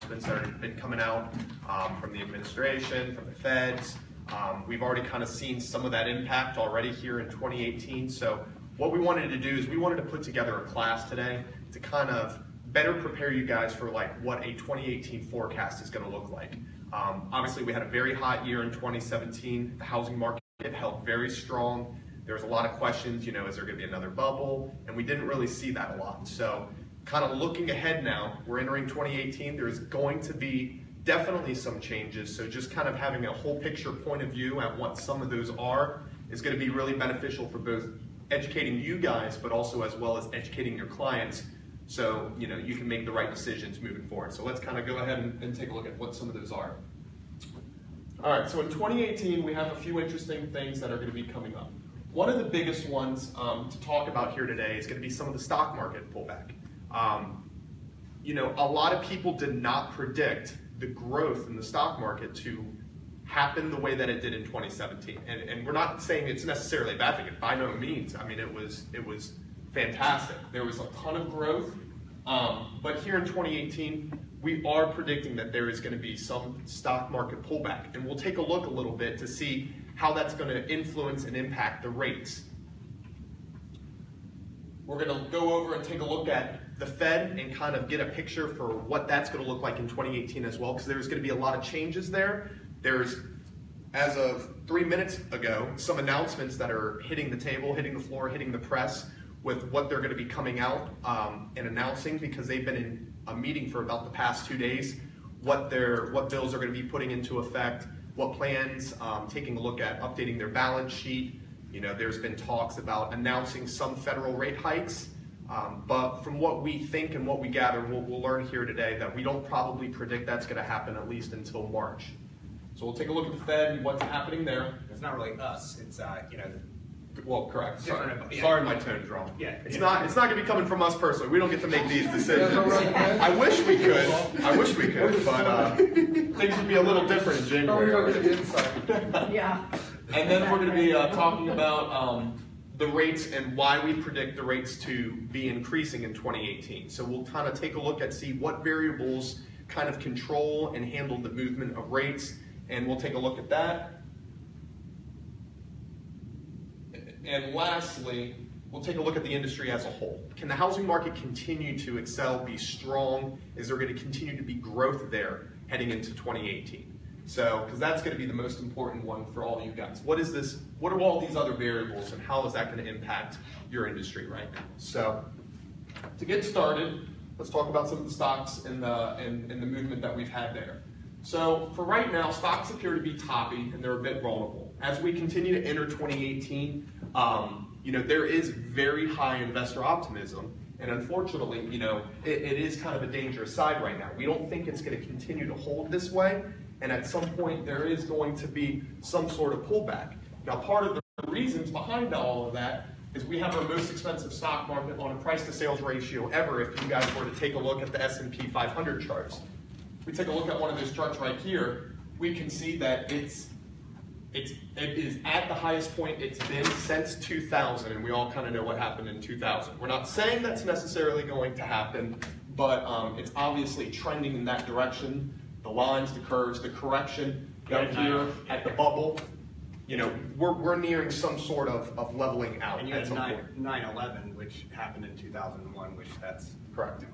announcements that have been coming out from the administration, from the feds. We've already kind of seen some of that impact already here in 2018. So what we wanted to do is we wanted to put together a class today to kind of better prepare you guys for like what a 2018 forecast is going to look like. Obviously, we had a very hot year in 2017. The housing market held very strong. There was a lot of questions, you know, is there going to be another bubble? And we didn't really see that a lot. So kind of looking ahead now, we're entering 2018. There's going to be definitely some changes. So just kind of having a whole picture point of view at what some of those are is going to be really beneficial for both educating you guys, but also as well as educating your clients. So, you know, you can make the right decisions moving forward. So let's kind of go ahead and take a look at what some of those are. All right, so in 2018, we have a few interesting things that are going to be coming up. One of the biggest ones to talk about here today is going to be some of the stock market pullback. You know, a lot of people did not predict the growth in the stock market to happen the way that it did in 2017. And we're not saying it's necessarily a bad thing, by no means. I mean, it was fantastic. There was a ton of growth, but here in 2018, we are predicting that there is going to be some stock market pullback, and we'll take a look a little bit to see how that's going to influence and impact the rates. We're going to go over and take a look at the Fed and kind of get a picture for what that's going to look like in 2018 as well, because there's going to be a lot of changes there. There's, as of 3 minutes ago, some announcements that are hitting the table, hitting the floor, hitting the press with what they're going to be coming out and announcing, because they've been in a meeting for about the past 2 days, what bills are going to be putting into effect, what plans, taking a look at updating their balance sheet. You know, there's been talks about announcing some federal rate hikes, but from what we think and what we gather, we'll learn here today that we don't probably predict that's going to happen at least until March. So we'll take a look at the Fed and what's happening there. It's not really us. It's you know. Well, correct. Sorry, yeah. Sorry, my tone's wrong. Yeah. It's not going to be coming from us personally. We don't get to make these decisions. I wish we could. I wish we could, but things would be a little different in January. Yeah. And then we're going to be talking about the rates and why we predict the rates to be increasing in 2018. So we'll kind of take a look at see what variables kind of control and handle the movement of rates, and we'll take a look at that. And lastly, we'll take a look at the industry as a whole. Can the housing market continue to excel, be strong? Is there going to continue to be growth there heading into 2018? So, because that's going to be the most important one for all of you guys. What is this? What are all these other variables, and how is that going to impact your industry right now? So, to get started, let's talk about some of the stocks and the movement that we've had there. So, for right now, stocks appear to be toppy and they're a bit vulnerable. As we continue to enter 2018, you know, there is very high investor optimism, and unfortunately, you know, it is kind of a dangerous side right now. We don't think it's going to continue to hold this way, and at some point there is going to be some sort of pullback. Now, part of the reasons behind all of that is we have our most expensive stock market on a price to sales ratio ever. If you guys were to take a look at the S&P 500 charts, we take a look at one of those charts right here, we can see that it is at the highest point it's been since 2000, and we all kind of know what happened in 2000. We're not saying that's necessarily going to happen, but it's obviously trending in that direction. The lines, the curves, the correction down here at the bubble, you know, we're nearing some sort of leveling out. And you at had some point. 9/11, which happened in 2001, which that's Correct.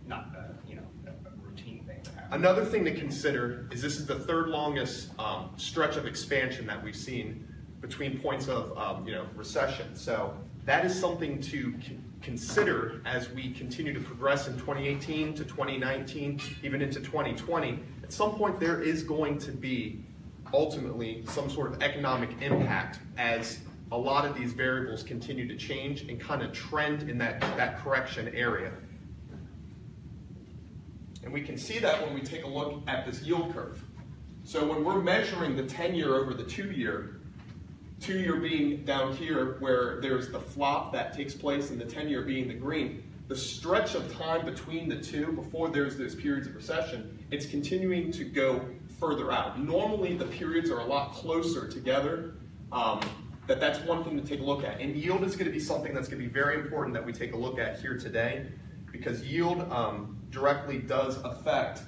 not you know, a routine thing that happens. Another thing to consider is this is the third longest stretch of expansion that we've seen between points of you know, recession. So that is something to consider as we continue to progress in 2018 to 2019, even into 2020. At some point there is going to be ultimately some sort of economic impact as a lot of these variables continue to change and kind of trend in that correction area. And we can see that when we take a look at this yield curve. So when we're measuring the 10-year over the 2-year, 2-year being down here where there's the flop that takes place and the 10-year being the green, the stretch of time between the two before there's those periods of recession, it's continuing to go further out. Normally the periods are a lot closer together. That's one thing to take a look at. And yield is going to be something that's going to be very important that we take a look at here today, because yield directly does affect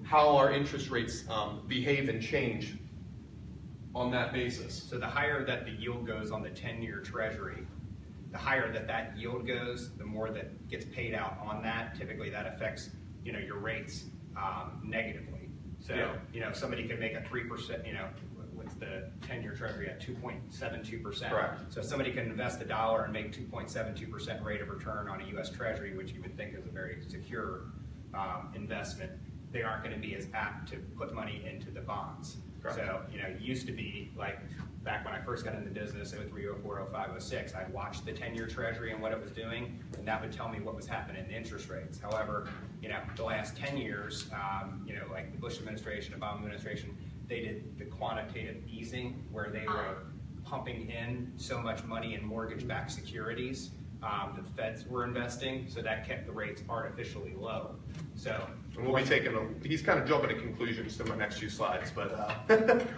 how our interest rates behave and change on that basis. So the higher that the yield goes on the 10-year treasury, the higher that yield goes, the more that gets paid out on that. Typically that affects, your rates negatively. So, Yeah. If somebody can make a 3%, what's the 10-year treasury at 2.72%. Correct. So if somebody can invest $1 and make 2.72% rate of return on a U.S. treasury, which you would think is a very secure investment, they aren't going to be as apt to put money into the bonds. Correct. So, it used to be like back when I first got into business, 03, 04, 05, 06, I'd watch the 10-year treasury and what it was doing, and that would tell me what was happening in interest rates. However, the last 10 years, like the Bush administration, Obama administration, they did the quantitative easing where they were pumping in so much money in mortgage-backed securities that the feds were investing, so that kept the rates artificially low. So, and we'll be taking he's kind of jumping to conclusions to my next few slides, but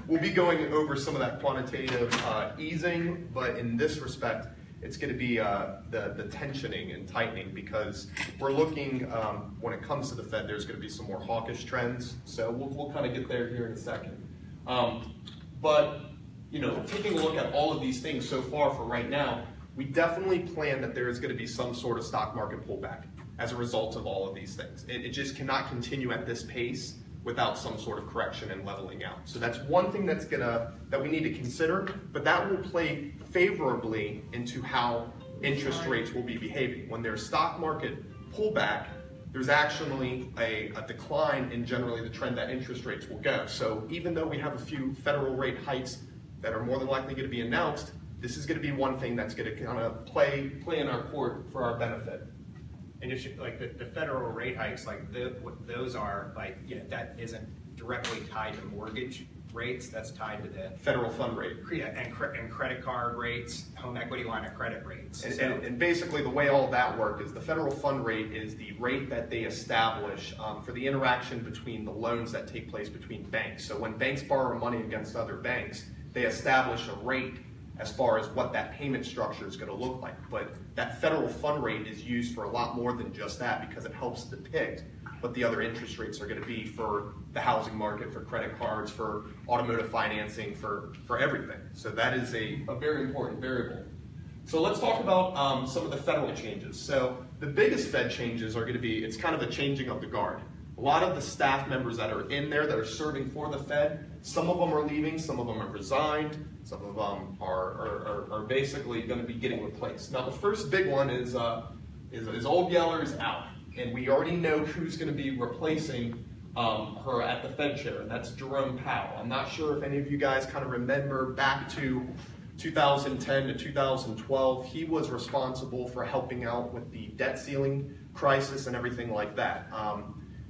we'll be going over some of that quantitative easing, but in this respect, it's going to be the tensioning and tightening, because we're looking, when it comes to the Fed, there's going to be some more hawkish trends, so we'll kind of get there here in a second. But, taking a look at all of these things so far for right now, we definitely plan that there is going to be some sort of stock market pullback as a result of all of these things. It just cannot continue at this pace without some sort of correction and leveling out. So that's one thing that we need to consider, but that will play favorably into how interest rates will be behaving. When there's stock market pullback, there's actually a decline in generally the trend that interest rates will go. So even though we have a few federal rate hikes that are more than likely going to be announced, this is going to be one thing that's going to kind of play in our court for our benefit. and like the federal rate hikes, like those are like, that isn't directly tied to mortgage rates. That's tied to the Federal fund rate. and credit card rates, home equity line of credit rates. And basically the way all that works is the federal fund rate is the rate that they establish for the interaction between the loans that take place between banks. So when banks borrow money against other banks, they establish a rate as far as what that payment structure is going to look like. But that federal fund rate is used for a lot more than just that, because it helps depict what the other interest rates are going to be for the housing market, for credit cards, for automotive financing, for everything. So that is a very important variable. So let's talk about some of the federal changes. So the biggest Fed changes are going to be, it's kind of a changing of the guard. A lot of the staff members that are in there that are serving for the Fed, some of them are leaving, some of them have resigned, some of them are basically going to be getting replaced. Now the first big one is Old Yeller is out, and we already know who's going to be replacing her at the Fed chair, and that's Jerome Powell. I'm not sure if any of you guys kind of remember back to 2010 to 2012, he was responsible for helping out with the debt ceiling crisis and everything like that.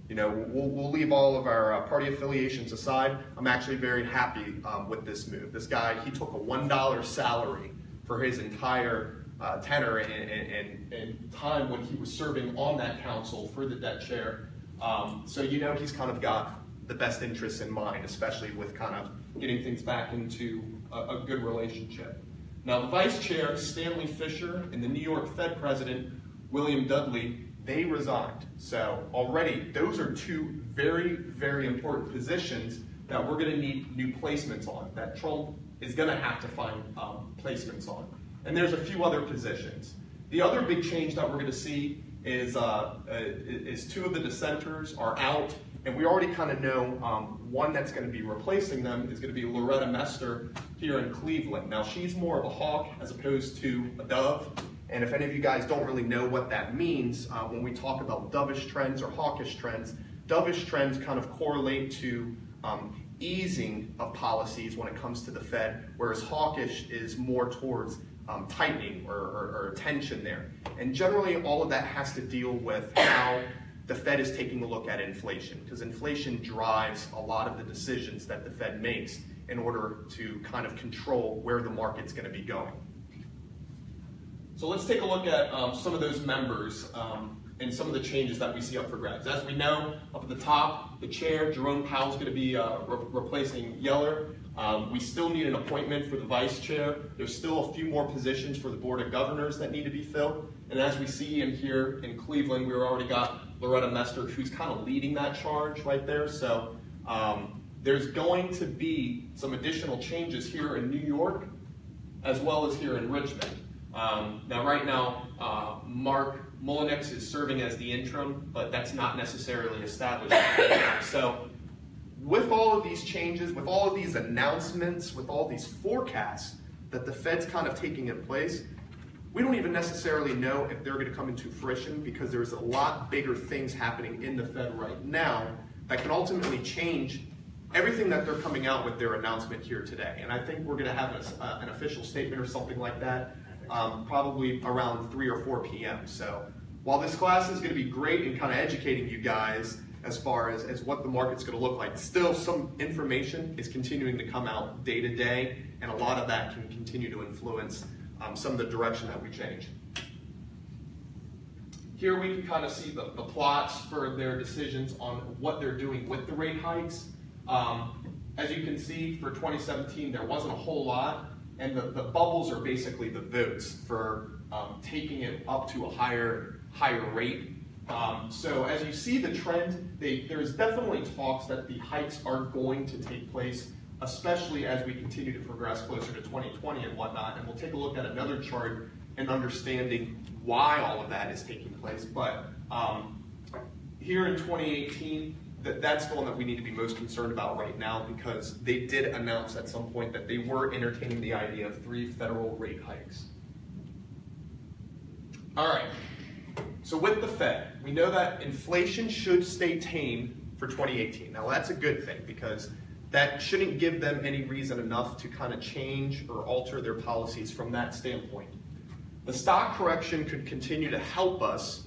We'll leave all of our party affiliations aside. I'm actually very happy with this move. This guy, he took a $1 salary for his entire tenure and time when he was serving on that council for the debt chair. So he's kind of got the best interests in mind, especially with kind of getting things back into a good relationship. Now the vice chair, Stanley Fischer, and the New York Fed president, William Dudley, they resigned. So already those are two very, very important positions that we're going to need new placements on, that Trump is going to have to find placements on. And there's a few other positions. The other big change that we're going to see is two of the dissenters are out, and we already kind of know one that's going to be replacing them is going to be Loretta Mester here in Cleveland. Now she's more of a hawk as opposed to a dove. And if any of you guys don't really know what that means, when we talk about dovish trends or hawkish trends kind of correlate to easing of policies when it comes to the Fed, whereas hawkish is more towards tightening or tension there. And generally all of that has to deal with how the Fed is taking a look at inflation, because inflation drives a lot of the decisions that the Fed makes in order to kind of control where the market's going to be going. So let's take a look at some of those members and some of the changes that we see up for grabs. As we know, up at the top, the chair, Jerome Powell, is going to be replacing Yeller. We still need an appointment for the vice chair. There's still a few more positions for the Board of Governors that need to be filled. And as we see in here in Cleveland, we've already got Loretta Mester, who's kind of leading that charge right there. So there's going to be some additional changes here in New York, as well as here in Richmond. Now, right now, Mark Mullenix is serving as the interim, but that's not necessarily established. So with all of these changes, with all of these announcements, with all these forecasts that the Fed's kind of taking in place, we don't even necessarily know if they're going to come into fruition, because there's a lot bigger things happening in the Fed right now that can ultimately change everything that they're coming out with their announcement here today. And I think we're going to have an official statement or something like that probably around 3 or 4 p.m. So while this class is going to be great in kind of educating you guys as far as what the market's going to look like, still some information is continuing to come out day to day, and a lot of that can continue to influence some of the direction that we change. Here we can kind of see the plots for their decisions on what they're doing with the rate hikes. As you can see, for 2017, there wasn't a whole lot, and the bubbles are basically the votes for taking it up to a higher rate. So as you see the trend, there's definitely talks that the hikes are going to take place, especially as we continue to progress closer to 2020 and whatnot. And we'll take a look at another chart and understanding why all of that is taking place. But here in 2018, that's the one that we need to be most concerned about right now, because they did announce at some point that they were entertaining the idea of 3 federal rate hikes. All right, so with the Fed, we know that inflation should stay tame for 2018. Now that's a good thing, because that shouldn't give them any reason enough to kind of change or alter their policies from that standpoint. The stock correction could continue to help us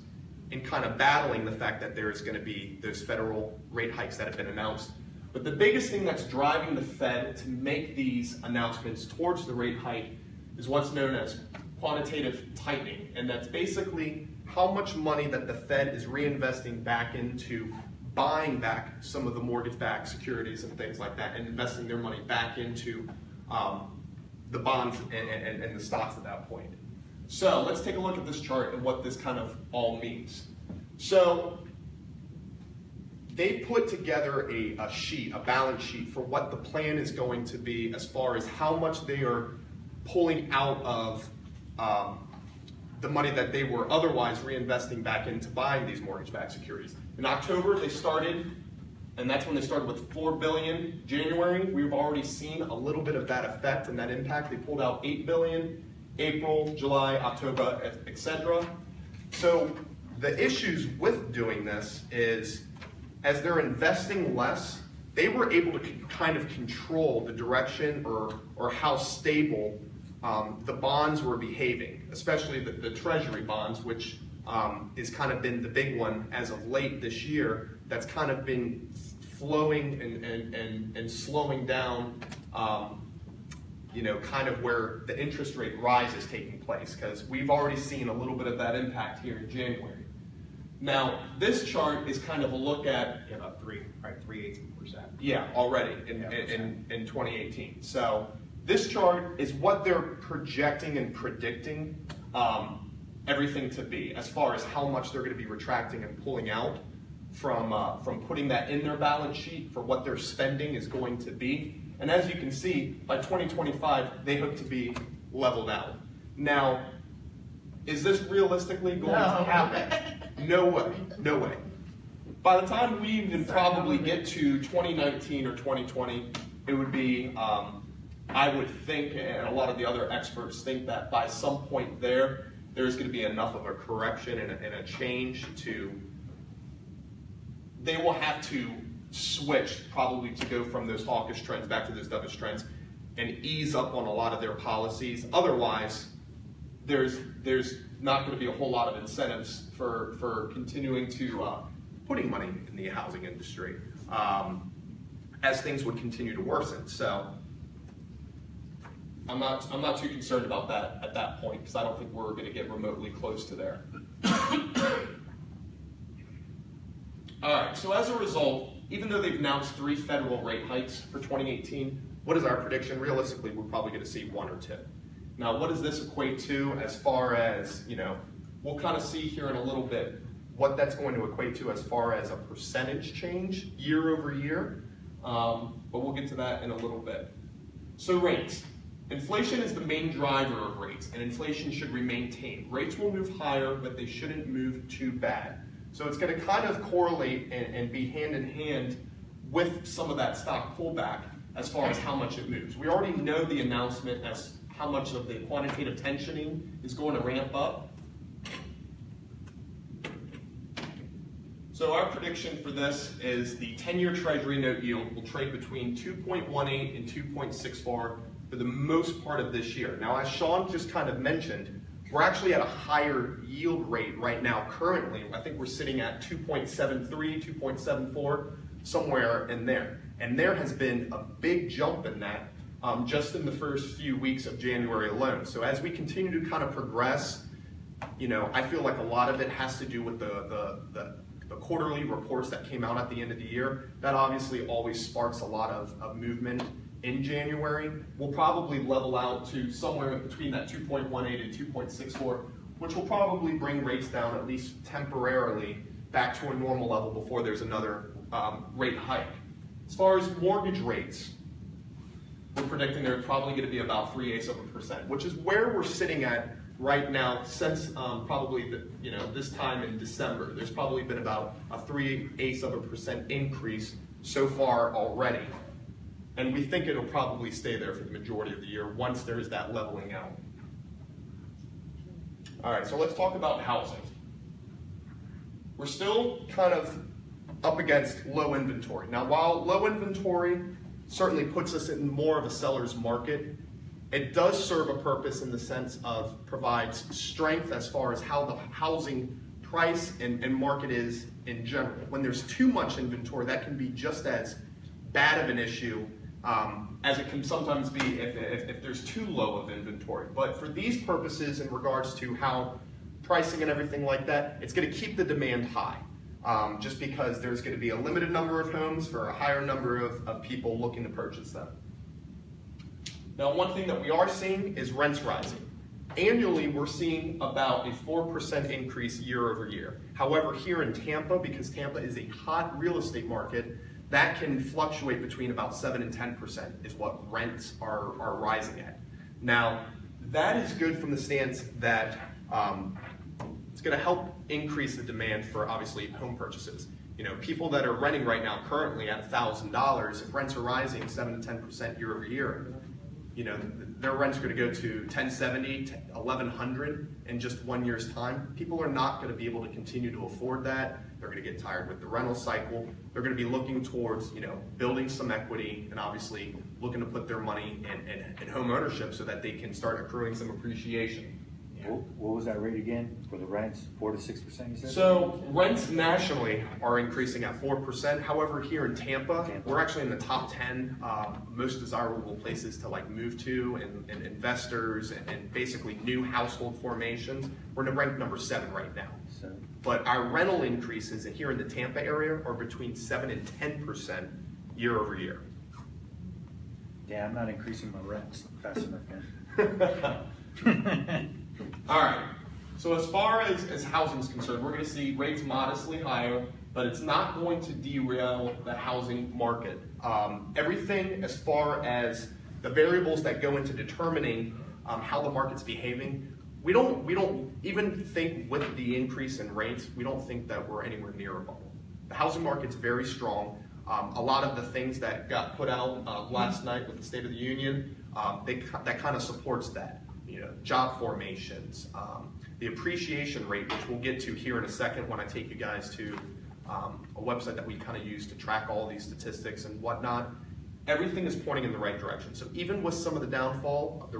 in kind of battling the fact that there is going to be those federal rate hikes that have been announced. But the biggest thing that's driving the Fed to make these announcements towards the rate hike is what's known as quantitative tightening. And that's basically how much money that the Fed is reinvesting back into buying back some of the mortgage-backed securities and things like that, and investing their money back into the bonds and the stocks at that point. So let's take a look at this chart and what this kind of all means. So they put together a balance sheet for what the plan is going to be as far as how much they are pulling out of the money that they were otherwise reinvesting back into buying these mortgage-backed securities. In October, they started, and that's when they started with $4 billion. January, we've already seen a little bit of that effect and that impact. They pulled out $8 billion. April, July, October, etc. So the issues with doing this is, as they're investing less, they were able to kind of control the direction or how stable the bonds were behaving, especially the Treasury bonds, which has kind of been the big one as of late this year. That's kind of been flowing and slowing down kind of where the interest rate rise is taking place, because we've already seen a little bit of that impact here in January. Now, this chart is kind of a look at about 3.8%. Yeah, already in 2018. So this chart is what they're projecting and predicting everything to be, as far as how much they're going to be retracting and pulling out from putting that in their balance sheet for what their spending is going to be. And as you can see, by 2025, they hope to be leveled out. Now, is this realistically going to happen? No way, no way. By the time we even probably get to 2019 or 2020, it would be, I would think, and a lot of the other experts think, that by some point there's going to be enough of a correction and a change to, they will have to switch probably to go from those hawkish trends back to those dovish trends and ease up on a lot of their policies. Otherwise, there's not going to be a whole lot of incentives for continuing to putting money in the housing industry as things would continue to worsen. So I'm not too concerned about that at that point, because I don't think we're going to get remotely close to there. All right, so as a result, even though they've announced 3 federal rate hikes for 2018, what is our prediction? Realistically, we're probably going to see 1 or 2. Now, what does this equate to as far as, we'll kind of see here in a little bit what that's going to equate to as far as a percentage change year over year, but we'll get to that in a little bit. So rates. Inflation is the main driver of rates, and inflation should remain tame. Rates will move higher, but they shouldn't move too bad. So it's going to kind of correlate and be hand in hand with some of that stock pullback as far as how much it moves. We already know the announcement as how much of the quantitative tensioning is going to ramp up. So our prediction for this is the 10-year Treasury note yield will trade between 2.18 and 2.64 for the most part of this year. Now, as Sean just kind of mentioned, we're actually at a higher yield rate right now currently. I think we're sitting at 2.73, 2.74, somewhere in there. And there has been a big jump in that just in the first few weeks of January alone. So as we continue to kind of progress, you know, I feel like a lot of it has to do with the quarterly reports that came out at the end of the year. That obviously always sparks a lot of movement in January. We'll probably level out to somewhere between that 2.18 and 2.64, which will probably bring rates down at least temporarily back to a normal level before there's another rate hike. As far as mortgage rates, we're predicting they're probably going to be about 0.3%, which is where we're sitting at right now since probably this time in December. There's probably been about a 0.3% increase so far already. And we think it'll probably stay there for the majority of the year once there's that leveling out. All right, so let's talk about housing. We're still kind of up against low inventory. Now, while low inventory certainly puts us in more of a seller's market, it does serve a purpose in the sense of provides strength as far as how the housing price and market is in general. When there's too much inventory, that can be just as bad of an issue as it can sometimes be if there's too low of inventory. But for these purposes, in regards to how pricing and everything like that, it's going to keep the demand high. Just because there's going to be a limited number of homes for a higher number of people looking to purchase them. Now, one thing that we are seeing is rents rising. Annually, we're seeing about a 4% increase year over year. However, here in Tampa, because Tampa is a hot real estate market, that can fluctuate between about 7 and 10% is what rents are rising at. Now, that is good from the stance that it's going to help increase the demand for, obviously, home purchases. You know, people that are renting right now currently at $1,000, if rents are rising 7 to 10% year over year, you know, their rent's going to go to $1,070 to $1,100 in just 1 year's time. People are not going to be able to continue to afford that. They're going to get tired with the rental cycle. They're going to be looking towards, you know, building some equity and obviously looking to put their money in home ownership so that they can start accruing some appreciation. What was that rate again for the rents? 4 to 6%, you said? So rents nationally are increasing at 4%. However, here in Tampa, we're actually in the top 10 most desirable places to like move to and investors and basically new household formations. We're ranked number 7 right now. But our rental increases here in the Tampa area are between 7 and 10% year over year. Yeah, I'm not increasing my rents fast enough, man. All right, so as far as housing is concerned, we're going to see rates modestly higher, but it's not going to derail the housing market. Everything as far as the variables that go into determining how the market's behaving, we don't even think with the increase in rates, we don't think that we're anywhere near a bubble. The housing market's very strong. A lot of the things that got put out last night with the State of the Union, that kind of supports that. You know, job formations, the appreciation rate, which we'll get to here in a second when I take you guys to a website that we kind of use to track all these statistics and whatnot. Everything is pointing in the right direction. So even with some of the downfall of the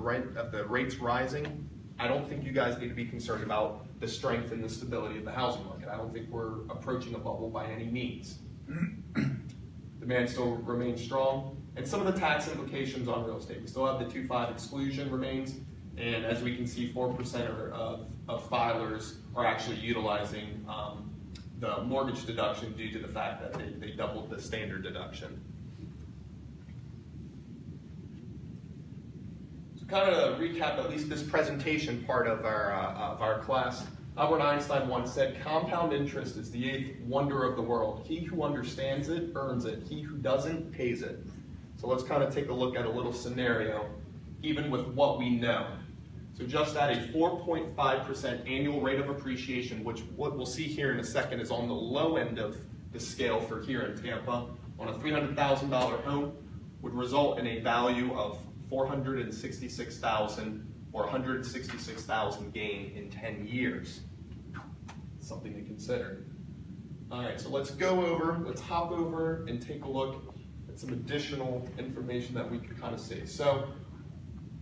rates rising, I don't think you guys need to be concerned about the strength and the stability of the housing market. I don't think we're approaching a bubble by any means. Demand still remains strong, and some of the tax implications on real estate. We still have the 2.5 exclusion remains. And as we can see, 4% of filers are actually utilizing the mortgage deduction due to the fact that they doubled the standard deduction. So kind of recap at least this presentation part of our class. Albert Einstein once said, compound interest is the eighth wonder of the world. He who understands it earns it. He who doesn't pays it. So let's kind of take a look at a little scenario, even with what we know. So just at a 4.5% annual rate of appreciation, which what we'll see here in a second is on the low end of the scale for here in Tampa, on a $300,000 home, would result in a value of $466,000 or 166,000 gain in 10 years. Something to consider. All right, so let's hop over and take a look at some additional information that we can kind of see. So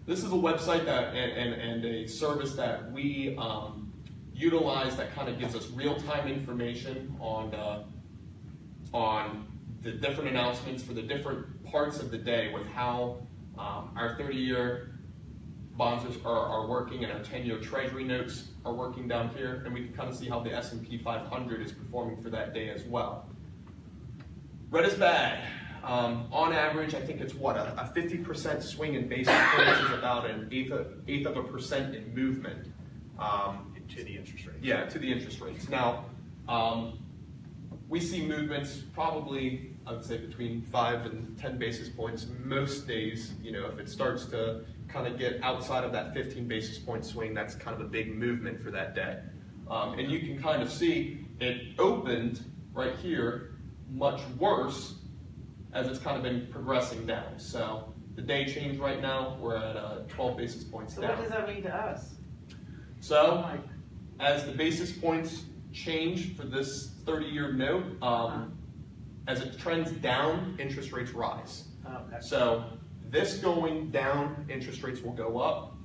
this is a website that and a service that we utilize that kind of gives us real-time information on the different announcements for the different parts of the day with how our 30-year bonds are working and our 10-year treasury notes are working down here, and we can kind of see how the S&P 500 is performing for that day as well. Red is bad. On average, I think it's what, a 50% swing in basis points is about an eighth of a percent in movement. To the interest rates. Yeah, to the interest rates. Now, we see movements probably, I would say, between 5 and 10 basis points most days. You know, if it starts to kind of get outside of that 15 basis point swing, that's kind of a big movement for that day. And you can kind of see it opened right here much worse as it's kind of been progressing down. So the day change right now, we're at 12 basis points So down. what does that mean to us? So as the basis points change for this 30-year note, as it trends down, interest rates rise. Okay. So this going down, interest rates will go up.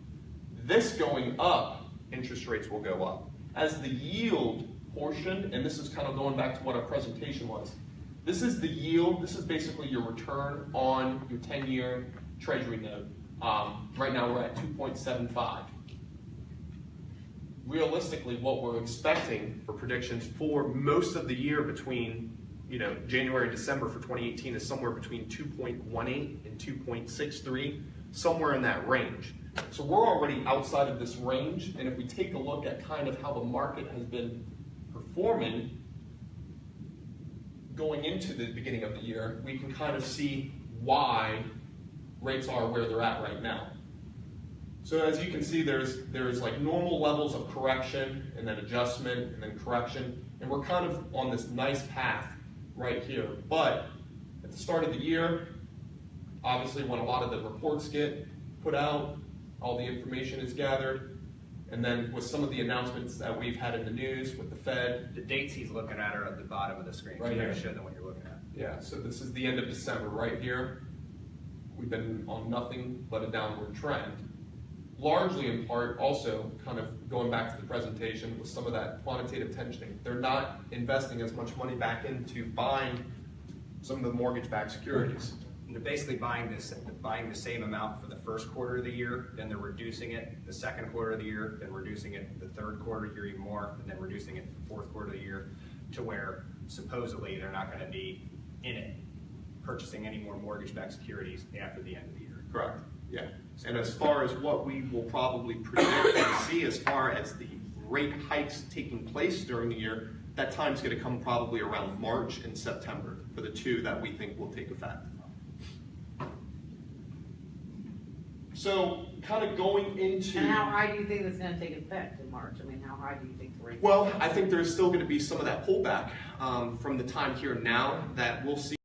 This going up, interest rates will go up. As the yield portion, and this is kind of going back to what our presentation was, this is the yield, this is basically your return on your 10-year treasury note. Right now we're at 2.75. Realistically, what we're expecting for predictions for most of the year between January and December for 2018 is somewhere between 2.18 and 2.63, somewhere in that range. So we're already outside of this range, and if we take a look at kind of how the market has been performing going into the beginning of the year, we can kind of see why rates are where they're at right now. So as you can see, there's like normal levels of correction and then adjustment and then correction, and we're kind of on this nice path right here. But at the start of the year, obviously when a lot of the reports get put out, all the information is gathered, and then with some of the announcements that we've had in the news with the Fed. The dates he's looking at are at the bottom of the screen. Right so you here. gotta show them what you're looking at. Yeah, so this is the end of December right here. We've been on nothing but a downward trend. Largely in part also kind of going back to the presentation with some of that quantitative tensioning. They're not investing as much money back into buying some of the mortgage-backed securities. And they're basically buying the same amount for the first quarter of the year, then they're reducing it the second quarter of the year, then reducing it the third quarter of the year even more, and then reducing it the fourth quarter of the year, to where supposedly they're not going to be in it purchasing any more mortgage-backed securities after the end of the year. Correct, yeah. And as far as what we will probably predict and see as far as the rate hikes taking place during the year, that time's going to come probably around March and September for the two that we think will take effect. So kind of going into... And how high do you think it's going to take effect in March? I mean, how high do you think the rate? Well, I think there's still going to be some of that pullback from the time here now that we'll see.